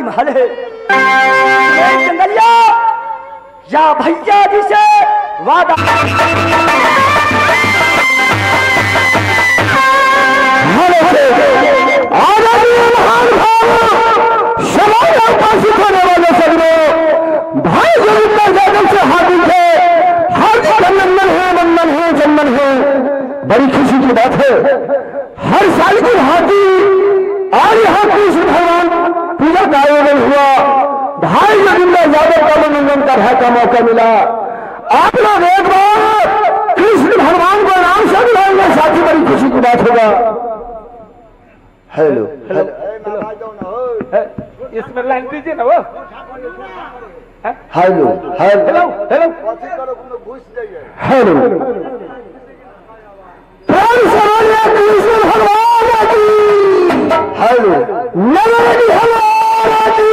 महल है। जंगलिया या भैया जी से वादा भाई से हाजिर थे। हार्दिक अभिनंदन है जन्मन है। बड़ी खुशी की बात है, हर साल की हाथी और यहाँ कृष्ण भगवान पूजा का आयोजन हुआ। भाई जोगिंदर यादव का मनोरंजन करने का मौका मिला। आप लोग एक बार कृष्ण भगवान को नाम से बुलाएंगे, साथी बड़ी खुशी की बात होगा। हेलो इसमें लाइन दीजिए ना। वो hello hello hello hello Krishna भगवान की हेलो नवरणी हमारा की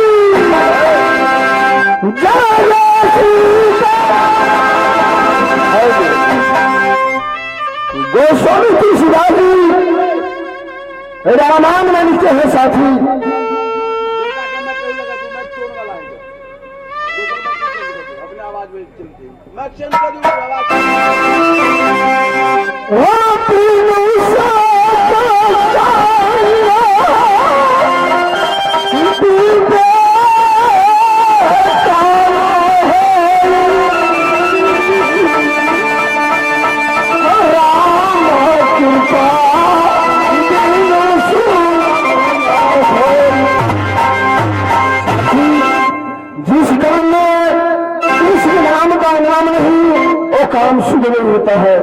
जय गोस्वामी तुलसीदास जी रामायण में लिखते हैं साथी। काम शुभ नहीं होता है।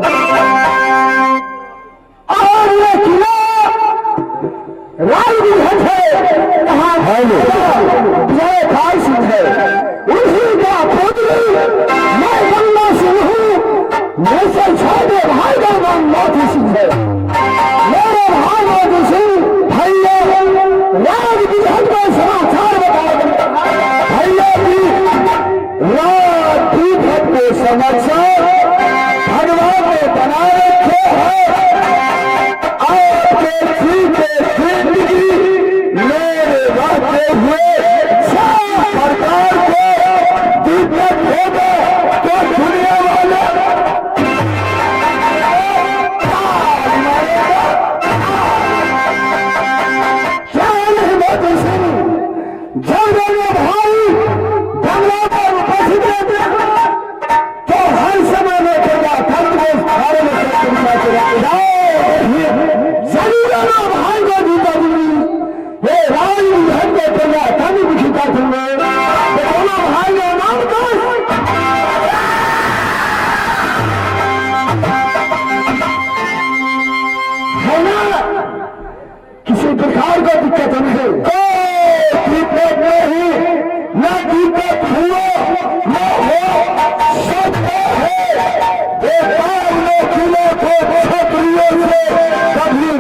और ये किला राजगढ़ है, कहाँ जय भाई सिंह है, उसी का पुत्र मैं गंगा सिंह हूँ। जैसे छोटे भाई का नाम मोती सिंह है। मेरे भाई मोती सिंह भैया राजगढ़ का समाचार बताया। भैया की राजगढ़ के समाचार भगवान ने बना रखे हैं। आपके जीते जिंदगी मेरे रहते हुए सब प्रकार को दिक्कत होगा तो दुनिया वाले क्या नहीं मोदी सिंह जब मेरे भाई बंगला पर उपस्थित रहते हैं तो हर समय में भाई को जीता दूंगी। ये राज धन को प्रजा धन दिखता दूंगा। दोनों भाई का नाम है ना, किसी प्रकार का दिक्कत नहीं। दिक्कत नहीं, न दिक्कत हुआ न हो सकता है। किलो को छत्रियों से कभी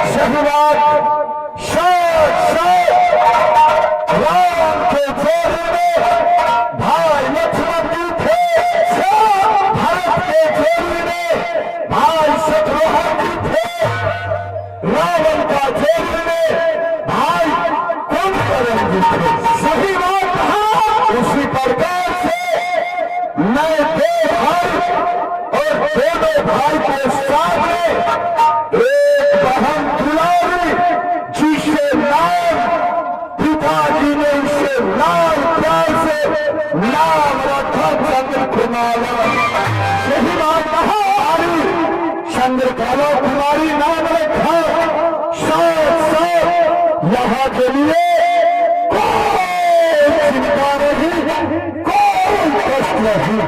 सही बात राम के जोड़ी में भाई लक्ष्मण जी थे, भरत के जोड़ी में भाई शत्रुघ्न जी थे, रावण का जोड़ी में भाई कुंभकर्ण जी थे। सही बात कहा। उसी प्रकार से मैं दो भाई और दोनों भाई के सामने एक बहन दुलारी जिसे नाम पिताजी ने इसे लाल प्यार से नाम रखा चंद्रकुमारी। यही बात कहा चंद्रकला कुमारी नाम रखा। यहाँ के लिए कोई चिंता नहीं, कोई कष्ट नहीं।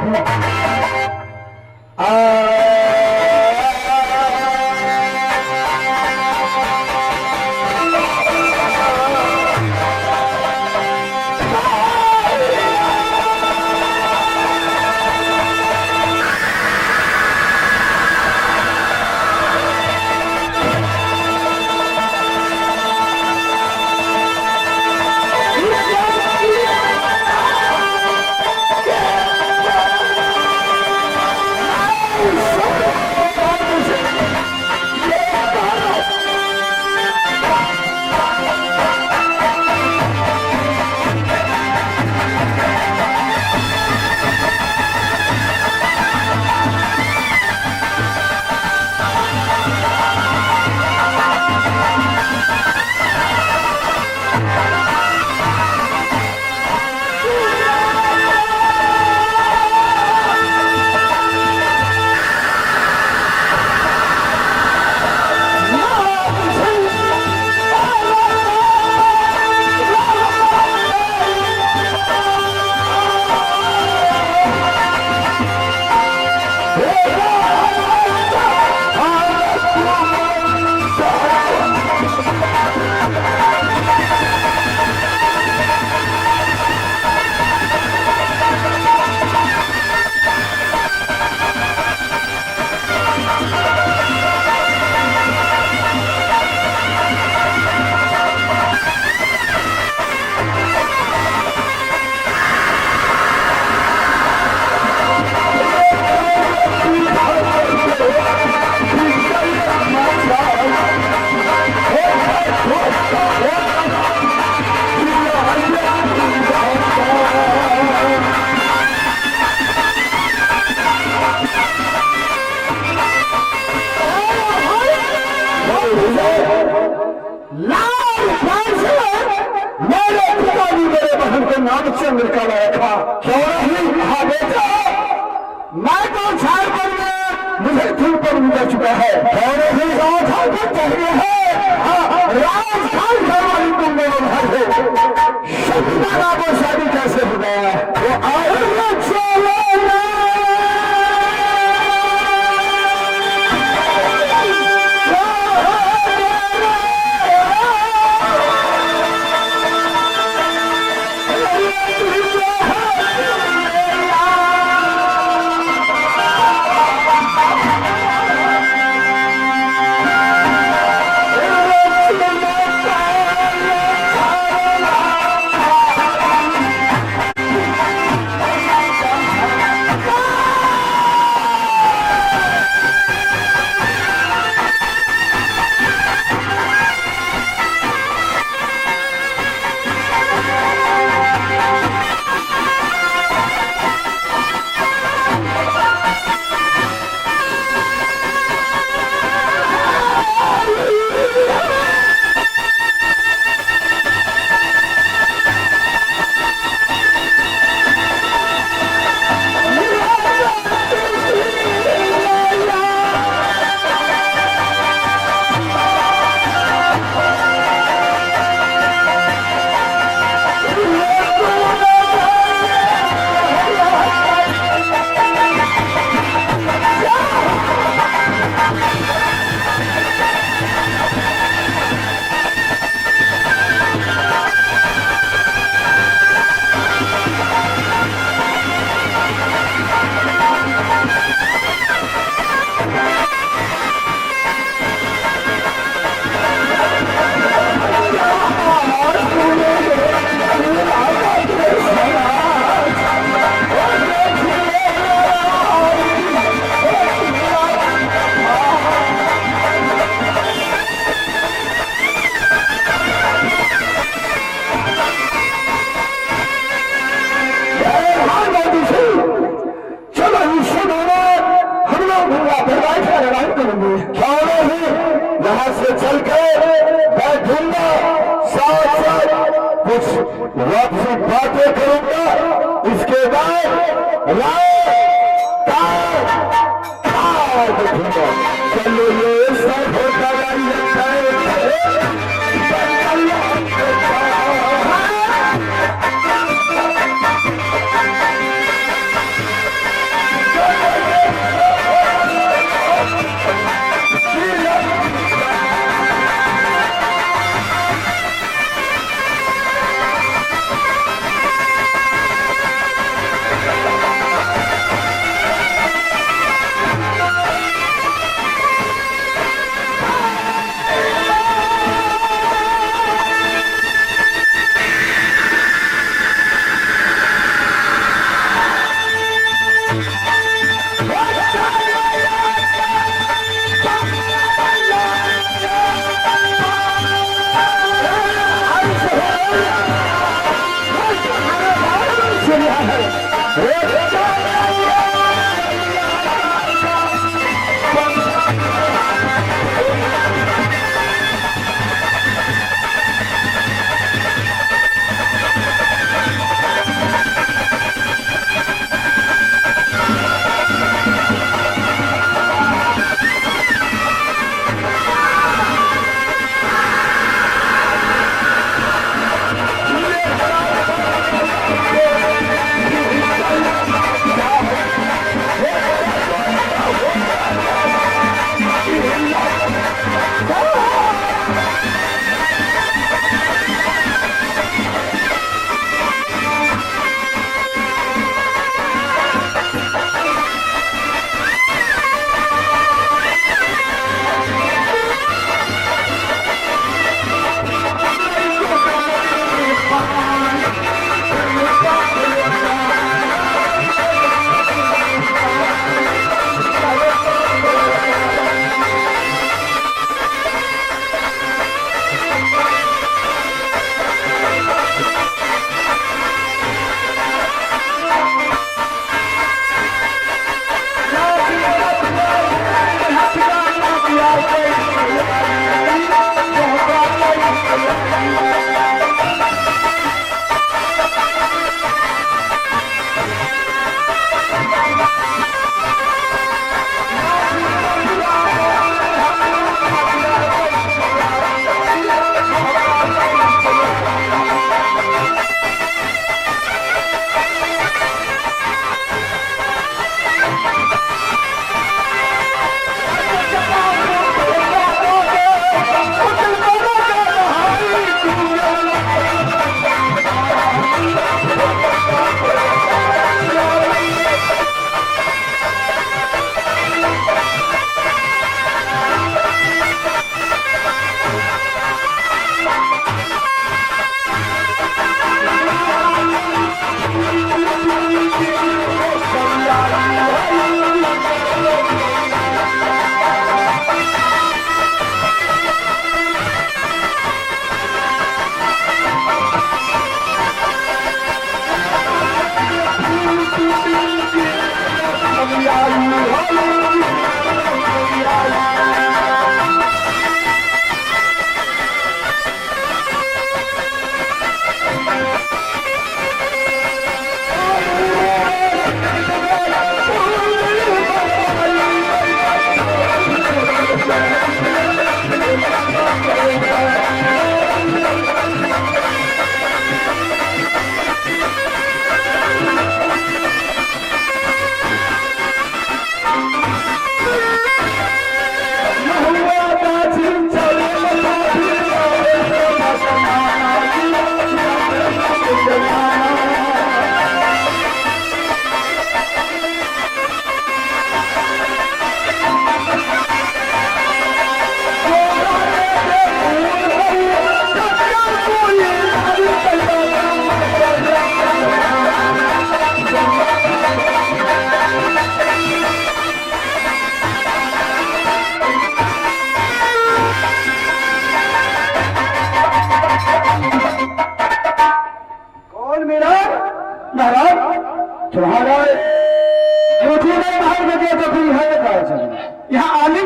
चंद्रकला रखा क्यों नहीं कहा बेटा, मैं तो झाड़ पर में मुझे दिल पर उतर चुका है। और भी राजधान पर चाहिए है, राजधान करवाई तुम मेरे घर हो। शक्तिमाला को शादी कैसे हो गया वो आएगा चलो होगा, फिर बैठ कर लड़ाई करेंगे। क्यों नहीं, यहाँ से चल के बैठूंगा, साथ साथ कुछ वापसी बातें करूंगा, इसके बाद देखूंगा। चलो ये सब होता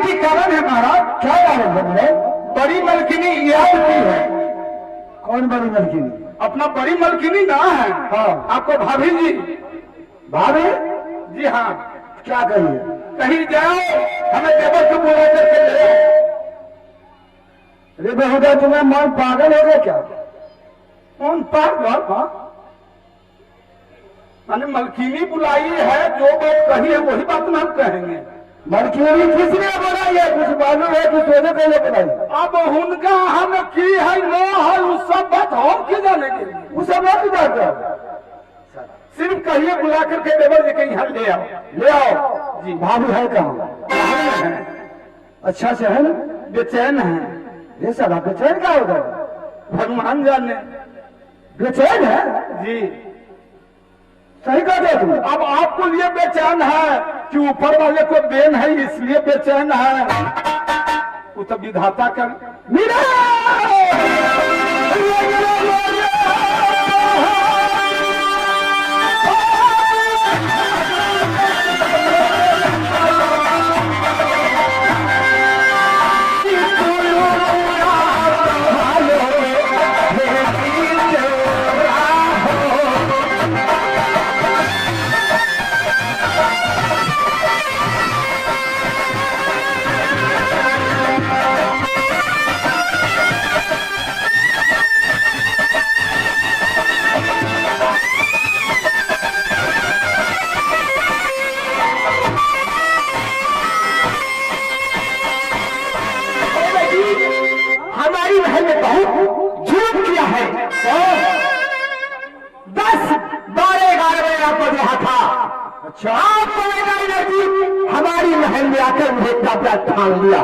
की कारण है महाराज। क्या कारण है? बड़ी मलकिनी याद की है। कौन बड़ी मलकिनी? अपना बड़ी मलकिनी ना है। हाँ। आपको भाभी जी। भाभी जी? हाँ। क्या कहिए? कहीं जाओ, हमें देवर को बुला करके ले आओ। अरे बेहुदा, तुम्हें मन पागल हो गया क्या? कौन पागल? मैंने मलकिनी बुलाई है, जो बात कही है वही बात ना हम कहेंगे। मलकिनी किसने बुलाई है? कुछ मालूम है कि सोने पहले बुलाई? अब उनका हम की है नो है, उस सब बात हम की जाने के लिए। उस सब बात जाता, सिर्फ कहिए बुला करके देवर जी के यहाँ ले आओ। ले आओ जी। भाभी है कहाँ? अच्छा से है ना? बेचैन है। ये साला बेचैन क्या होगा? भगवान जाने। बेचैन है जी। सही कहते तुम। अब आपको लिए बेचैन है कि ऊपर वाले को देन है इसलिए बेचैन है? वो तो विधाता का मीरा। हमारी बहन ने बहुत जुल्म किया है। 10-12-11 बजे आपको देखा था। अच्छा। आपको लगी हमारी महल में आकर मुझे कब्जा ठान लिया।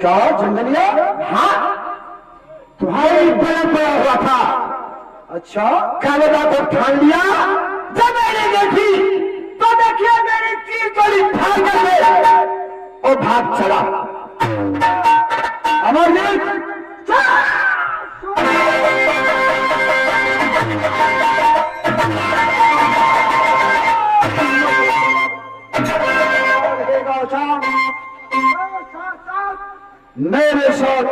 क्या जंगलिया? हाँ, तुम्हारी बलम पड़ा हुआ था। अच्छा। कालेदा को ठान लिया। जब मैंने देखी तो देखिए मेरी चीज बड़ी फाड़ कर और भाग चला। अमरजीत मेरे साथ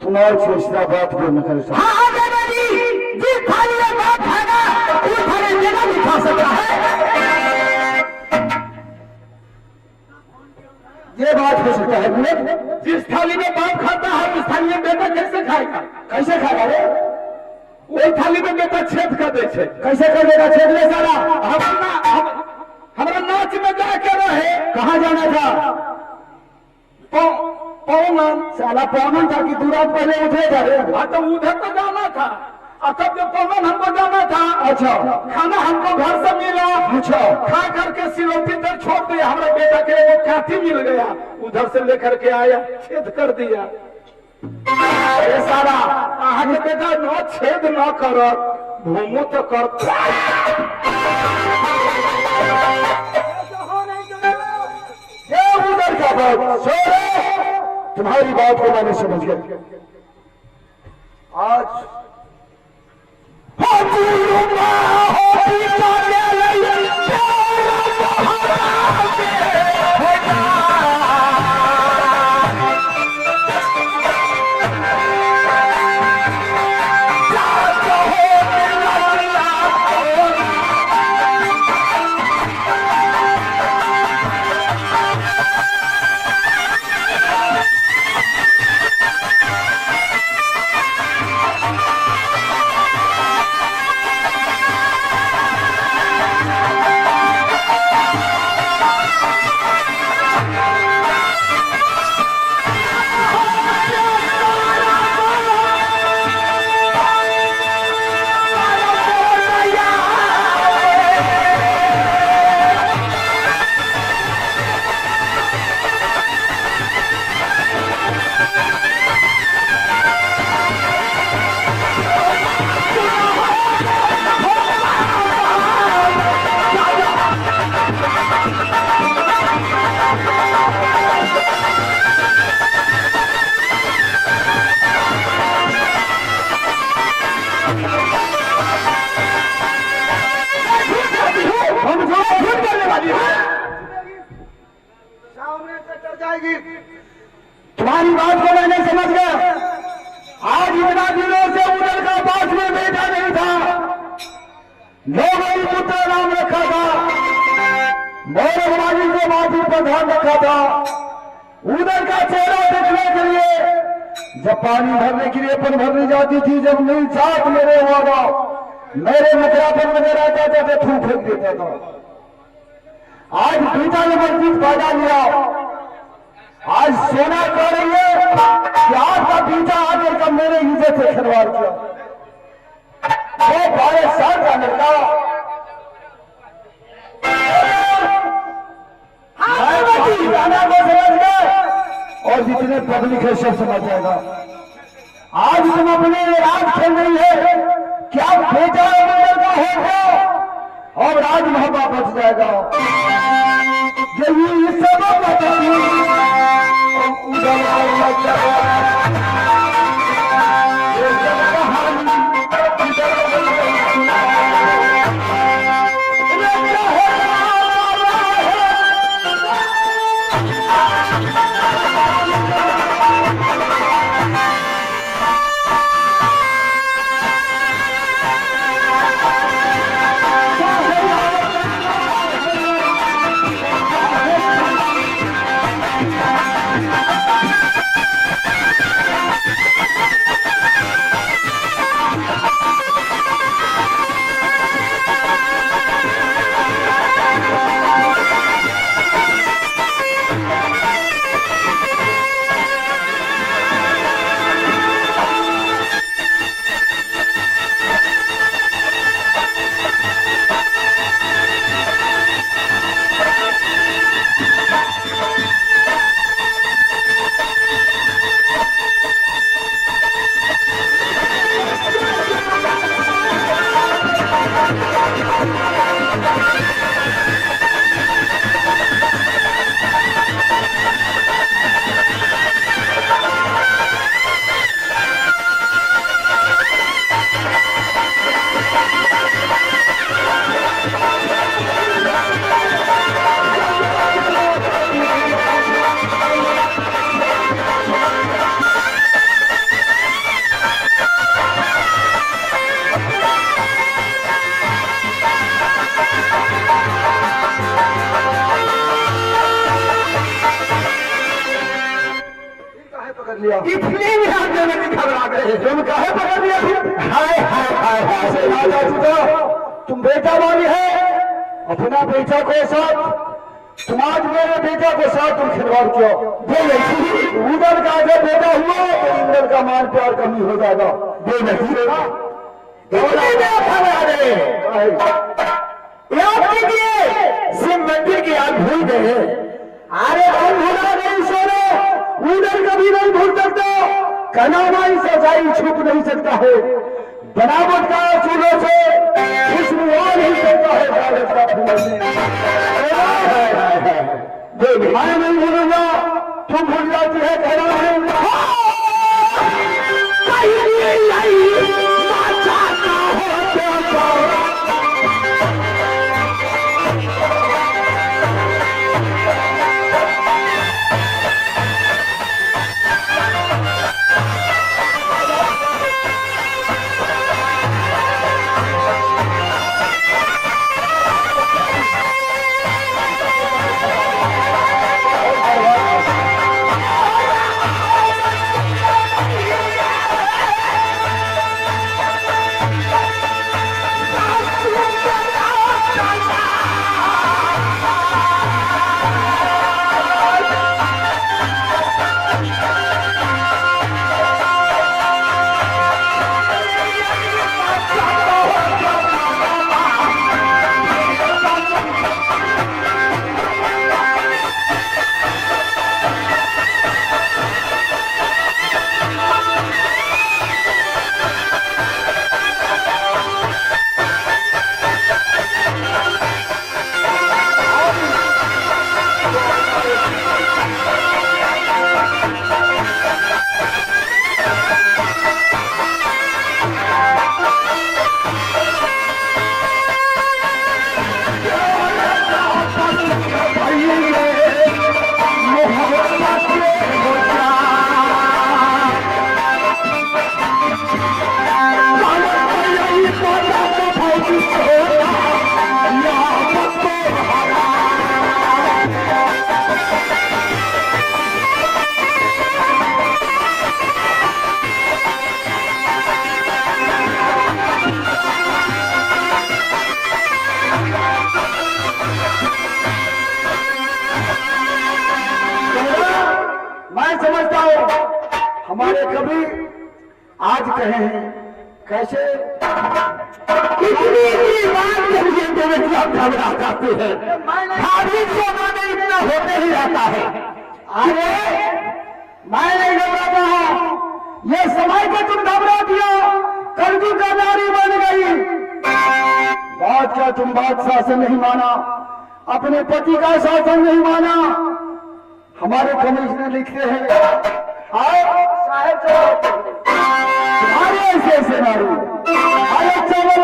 तुम्हारी फैसला बात को न कर सकता। हाँ जिस थाली में बात खाना उस थाली में नहीं खा सकता है। ये बात हो सकता है तुमने? जिस थाली में बाप खाता है उस थाली में बेटा कैसे खाएगा? कैसे खाएगा रे? वही थाली में बेटा छेद कर दे छे। कैसे कर देगा छेद? ले साला हमारा नाच में जाके रहे। कहाँ जाना था? पौनन। साला पौनन था कि दूर पहले उठे जा रहे? हाँ तो उधर तो जाना था। तब जब पौनन हमको जाना था। अच्छा। खाना हमको घर से मिला। अच्छा। खा करके सिलौटी तक छोड़ दिया। हमारे बेटा के वो काठी मिल गया, उधर से लेकर के आया, छेद कर दिया। अरे सारा आगे बेटा न छेद न कर, घूमो तो कर। उधर का बात तुम्हारी बात को मैंने समझ गया। आज चढ़ जाएगी। तुम्हारी बात को मैंने समझ गया। आज इतना दिनों से उधर का पास में बेटा नहीं था, लोगों ने पुत्र नाम रखा था, मौरव राजी को माटी पर ध्यान रखा था। उधर का चेहरा देखने के लिए जब पानी भरने के लिए अपन भरने जाती थी, जब नहीं साथ मेरे हुआ मेरे मुखड़ा पर नजर आता था तो थूक फेंक देता था। आज बेटा ने मस्जिद पैदा लिया, आज सोना कह रही है कि आपका बेटा आकर का मेरे इज्जत से खिलवाड़ किया। वो 12 साल का लड़का गाना को समझ गए और जितने पब्लिक है सब समझ जाएगा। आज तुम अपने राज खेल रही है कि आप बेटा मंदिर का हो गया और राज महबा बच जाएगा। यही सबब इतने भी आप देने की खबर आ गए, तुम कहे पकड़ लिया फिर? हाय हाय हाय हाय राजा चुका, तुम बेटा वाली है अपना बेटा को साथ, तुम आज मेरे बेटा को साथ तुम खिलवाड़ किया। उधर का जब बेटा हुआ तो इंदर का मान प्यार कमी हो जाएगा। शिव मंदिर की याद भूल गए। अरे तुम भूला नहीं सोनो, उधर कभी नहीं भूल सकता। कनामाई सच्चाई छुप नहीं सकता है, बनावट का फूलों से खुशबू आ नहीं सकता है भारत का फूलों से। मैं नहीं भूलूंगा, तुम भूल जाती है कहना है। मैं समझता हूँ हमारे कवि आज कहे हैं कैसे इतनी बात करिए तो आप घबरा जाते हैं, खाली जमाने इतना होते ही रहता है। अरे मैं नहीं घबराता हूँ, ये समय को तुम घबरा दिया, कर्जू का नारी बन गई। बात क्या तुम बादशाह से नहीं माना, अपने पति का शासन नहीं माना। हमारे कमिश्नर लिखते हैं साहब तुम्हारे ऐसे ऐसे नारी, अरे चलो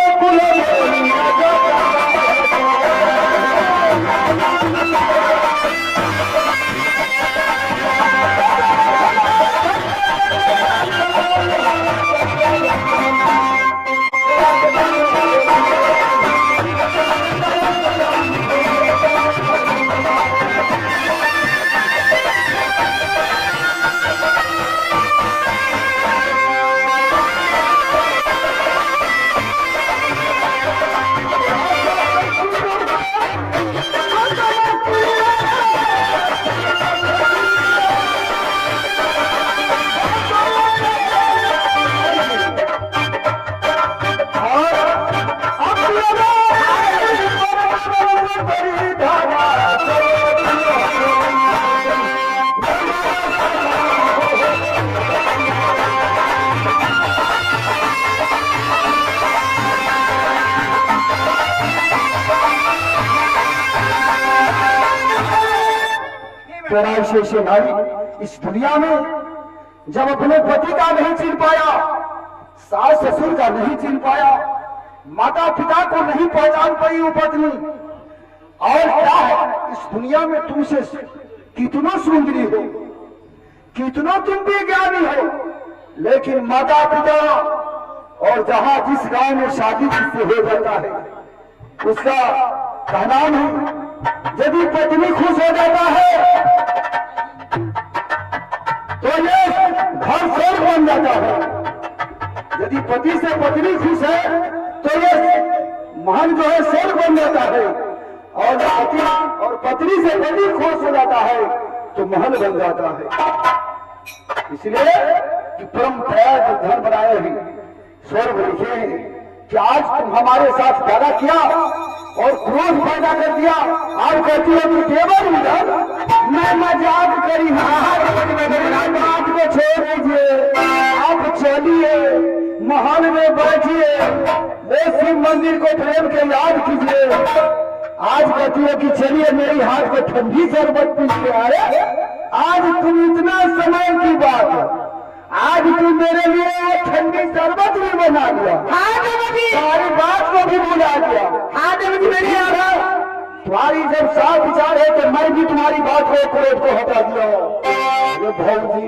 से नारी इस दुनिया में जब अपने पति का नहीं चिन पाया, सास ससुर का नहीं चिन पाया, माता पिता को नहीं पहचान पाई वो पत्नी, और क्या है इस दुनिया में तुमसे कितना सुंदरी हो, कितना तुम भी ज्ञानी हो, लेकिन माता पिता और जहां जिस गांव में शादी जिससे हो जाता है उसका कहना नहीं, यदि पत्नी खुश हो जाता है तो ये घर स्वर्ग बन जाता है, यदि पति से पत्नी खुश है तो ये महल जो है स्वर्ग बन जाता है, और पति और पत्नी से पति खुश हो जाता है तो महल बन जाता है। इसलिए कि परम दया जो धन बनाए हैं स्वर्ग लिखे हैं कि आज तुम हमारे साथ वादा किया और क्रोध पैदा कर दिया, आप कहती हो कि देवर मैं मजाक करी, बात को छोड़ दीजिए, आप चलिए महल में बैठिए, शिव मंदिर को प्रेम के याद कीजिए। आज कहती हो कि चलिए मेरी हाथ को ठंडी शरबत पी के आए, आज तुम इतना समय की बात, आज तुम मेरे लिए ठंडी शरबत भी बना दिया, तुम्हारी बात को भी भुला दिया। मेरी तुम्हारी जब साफ विचार है तो मैं भी तुम्हारी बात को क्रोध को हटा दिया। ये भौजी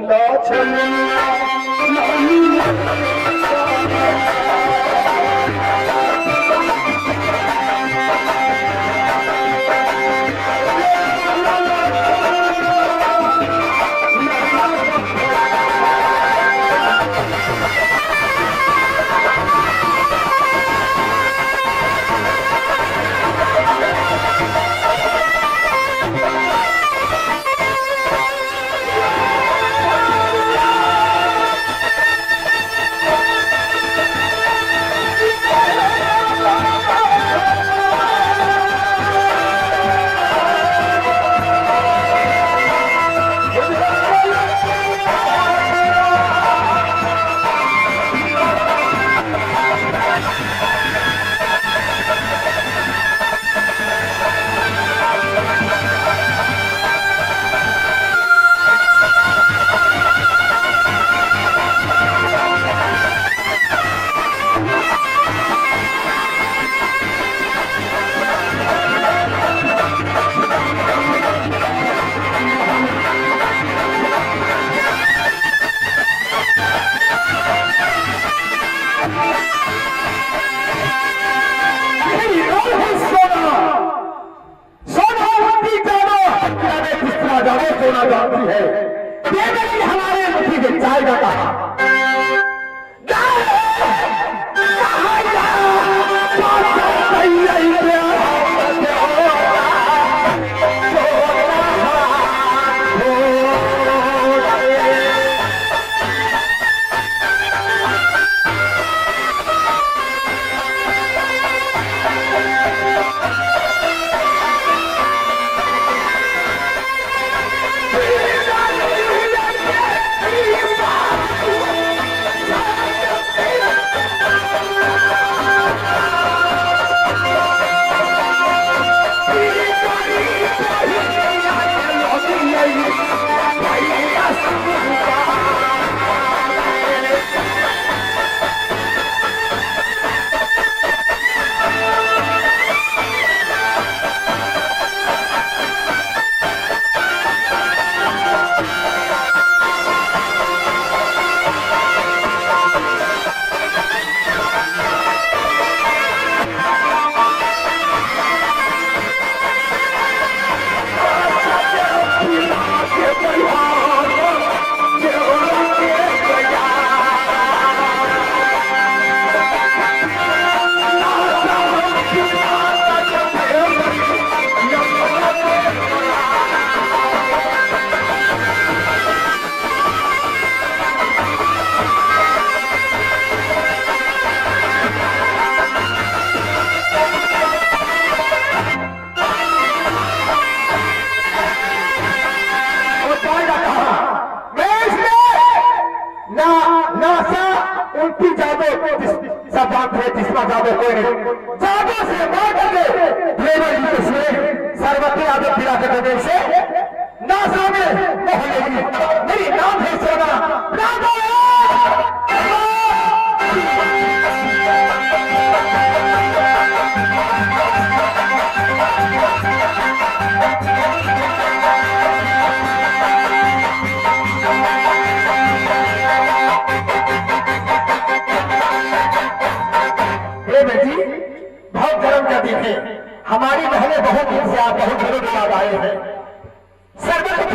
सोना जानती है, देवकी हमारे मुट्ठी के जाएगा कहा, ना नासा उल्टी जादो सब जानते हैं जिसमें जादो कोई नहीं जादो से मार करके लेबर जी को सुने सर्वत्र यादव फिरा के प्रदेश से नासा में मोहल्ले मेरी नाम है सोना राधा बेटी बहुत गर्म जाती है हमारी बहनें बहुत दिन से आप बहुत दिनों के बाद आए हैं सर्वत्र